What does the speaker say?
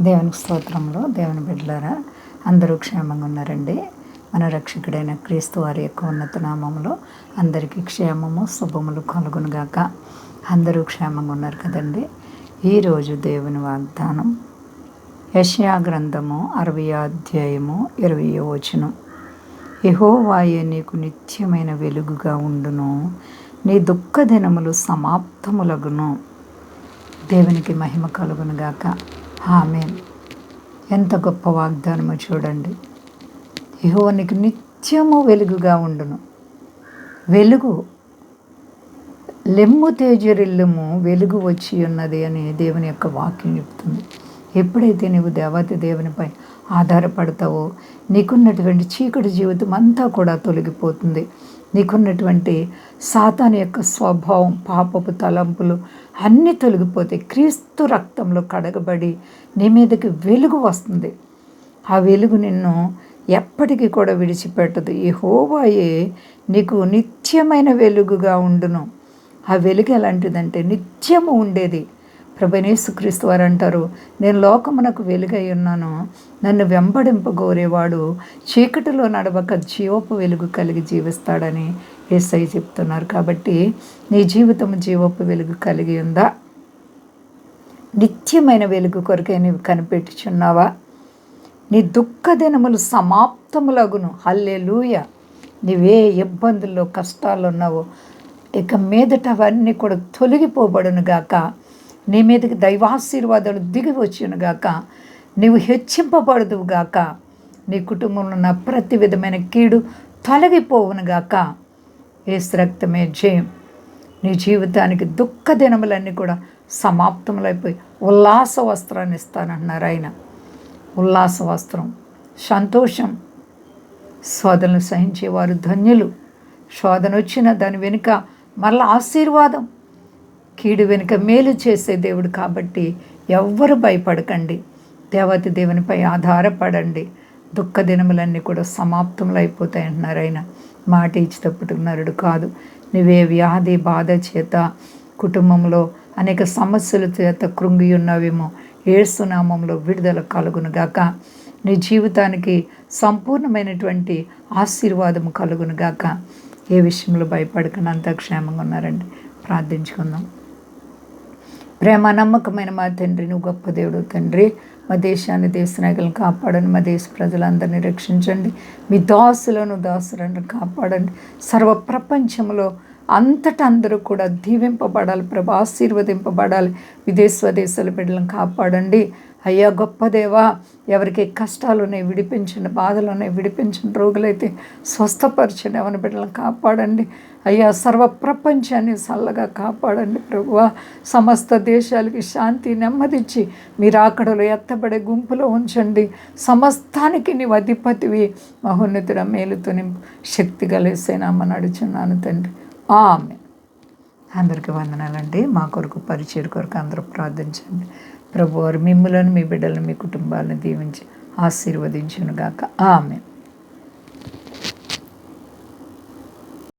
దేవునికి స్తోత్రంలో దేవుని బిడ్డలారా, అందరూ క్షేమంగా ఉన్నారండి. మన రక్షకుడైన క్రీస్తు వారి యొక్క ఉన్నత నామములో అందరికీ క్షేమము శుభములు కలుగునుగాక. అందరూ క్షేమంగా ఉన్నారు కదండి. ఈరోజు దేవుని వాగ్దానం యెషయా గ్రంథము 60 అధ్యాయము 20 వచనం. యెహోవాయే నీకు నిత్యమైన వెలుగుగా ఉండును, నీ దుఃఖ దినములు సమాప్తములగును. దేవునికి మహిమ కలుగునుగాక. ఆమేన్. ఎంత గొప్ప వాగ్దానమో చూడండి. యెహోవా నీకు నిత్యము వెలుగుగా ఉండును. వెలుగు లెమ్ము తేజరిల్లుము, వెలుగు వచ్చి ఉన్నది అని దేవుని యొక్క వాక్యం చెప్తుంది. ఎప్పుడైతే నీవు దేవాతి దేవునిపై ఆధారపడతావో నీకున్నటువంటి చీకటి జీవితం అంతా కూడా తొలగిపోతుంది. నీకున్నటువంటి సాతాను యొక్క స్వభావం, పాపపు తలంపులు అన్నీ తొలగిపోతాయి. క్రీస్తు రక్తంలో కడగబడి నీ మీదకి వెలుగు వస్తుంది. ఆ వెలుగు నిన్ను ఎప్పటికీ కూడా విడిచిపెట్టదు. యెహోవాయే నీకు నిత్యమైన వెలుగుగా ఉండును. ఆ వెలుగు ఎలాంటిదంటే నిత్యము ఉండేది. ప్రభువైన యేసుక్రీస్తు వారు అంటారు, నేను లోకమునకు వెలుగై ఉన్నాను, నన్ను వెంబడింపగోరేవాడు చీకటిలో నడవక జీవపు వెలుగు కలిగి జీవిస్తాడని యేసయ్య చెప్తున్నారు. కాబట్టి నీ జీవితం జీవపు వెలుగు కలిగి ఉందా? నిత్యమైన వెలుగు కొరకే నీవు కనిపెట్టుచున్నావా? నీ దుఃఖ దినములు సమాప్తములగును. హల్లెలూయా. నీవే ఇబ్బందుల్లో కష్టాలు ఉన్నావో ఇక మీదట అవన్నీ కూడా తొలగిపోబడును గాక. నీ మీదకి దైవాశీర్వాదాలు దిగి వచ్చును గాక. నీవు హెచ్చింపబడదువు గాక. నీ కుటుంబంలో ఉన్న ప్రతి విధమైన కీడు తొలగిపోవును గాక. యేసు రక్తమే జయం. నీ జీవితానికి దుఃఖ దినములన్నీ కూడా సమాప్తములైపోయి ఉల్లాస వస్త్రాన్ని ఇస్తానంటున్నారు ఆయన. ఉల్లాస వస్త్రం, సంతోషం. శోధనలు సహించేవారు ధన్యులు. శోధన వచ్చిన దాని వెనుక మరలా ఆశీర్వాదం, కీడు వెనుక మేలు చేసే దేవుడు. కాబట్టి ఎవ్వరు భయపడకండి, దేవతి దేవునిపై ఆధారపడండి. దుఃఖ దినములన్నీ కూడా సమాప్తములు అయిపోతాయి అంటున్నారు ఆయన. మాట ఇచ్చి తప్పుతున్నారు కాదు. నువ్వే వ్యాధి బాధ చేత కుటుంబంలో అనేక సమస్యల చేత కృంగి ఉన్నావేమో, యేసు నామములో విడుదల కలుగునుగాక. నీ జీవితానికి సంపూర్ణమైనటువంటి ఆశీర్వాదం కలుగునుగాక. ఏ విషయంలో భయపడకుండా అంతా క్షేమంగా ఉన్నారండి. ప్రార్థించుకుందాం. ప్రేమ నమ్మకమైన మా తండ్రి, నువ్వు గొప్ప దేవుడు తండ్రి. మా దేశాన్ని, దేశ నాయకులను కాపాడండి. మా దేశ ప్రజలందరినీ రక్షించండి. మీ దాసులను దాసులను కాపాడండి. సర్వ ప్రపంచంలో అంతటా అందరూ కూడా దీవింపబడాలి ప్రభు, ఆశీర్వదింపబడాలి. విదేశ స్వదేశాల బిడ్డలను కాపాడండి. అయ్యా గొప్ప దేవా, ఎవరికి కష్టాలు ఉన్నాయి విడిపించండి, బాధలు ఉన్నాయి విడిపించండి, రోగులైతే స్వస్థపరచండి, ఎవరి బిడ్డలను కాపాడండి. అయ్యా సర్వ ప్రపంచాన్ని చల్లగా కాపాడండి ప్రభువా. సమస్త దేశాలకి శాంతి నెమ్మదిచ్చి మీరు ఆకడలో ఎత్తబడే గుంపులో ఉంచండి. సమస్తానికి నీవు అధిపతివి, మహోన్నతుడ మేలుతో నింపు, శక్తి కలిసేనామని అడుచున్నాను తండ్రి. ఆమేన్. అందరికీ వందనాలండి. మా కొరకు పరిచయం కొరకు అందరూ ప్రార్థించండి. ప్రభువారు మిమ్ములను, మీ బిడ్డలను, మీ కుటుంబాలను దీవించి ఆశీర్వదించునుగాక. ఆమేన్.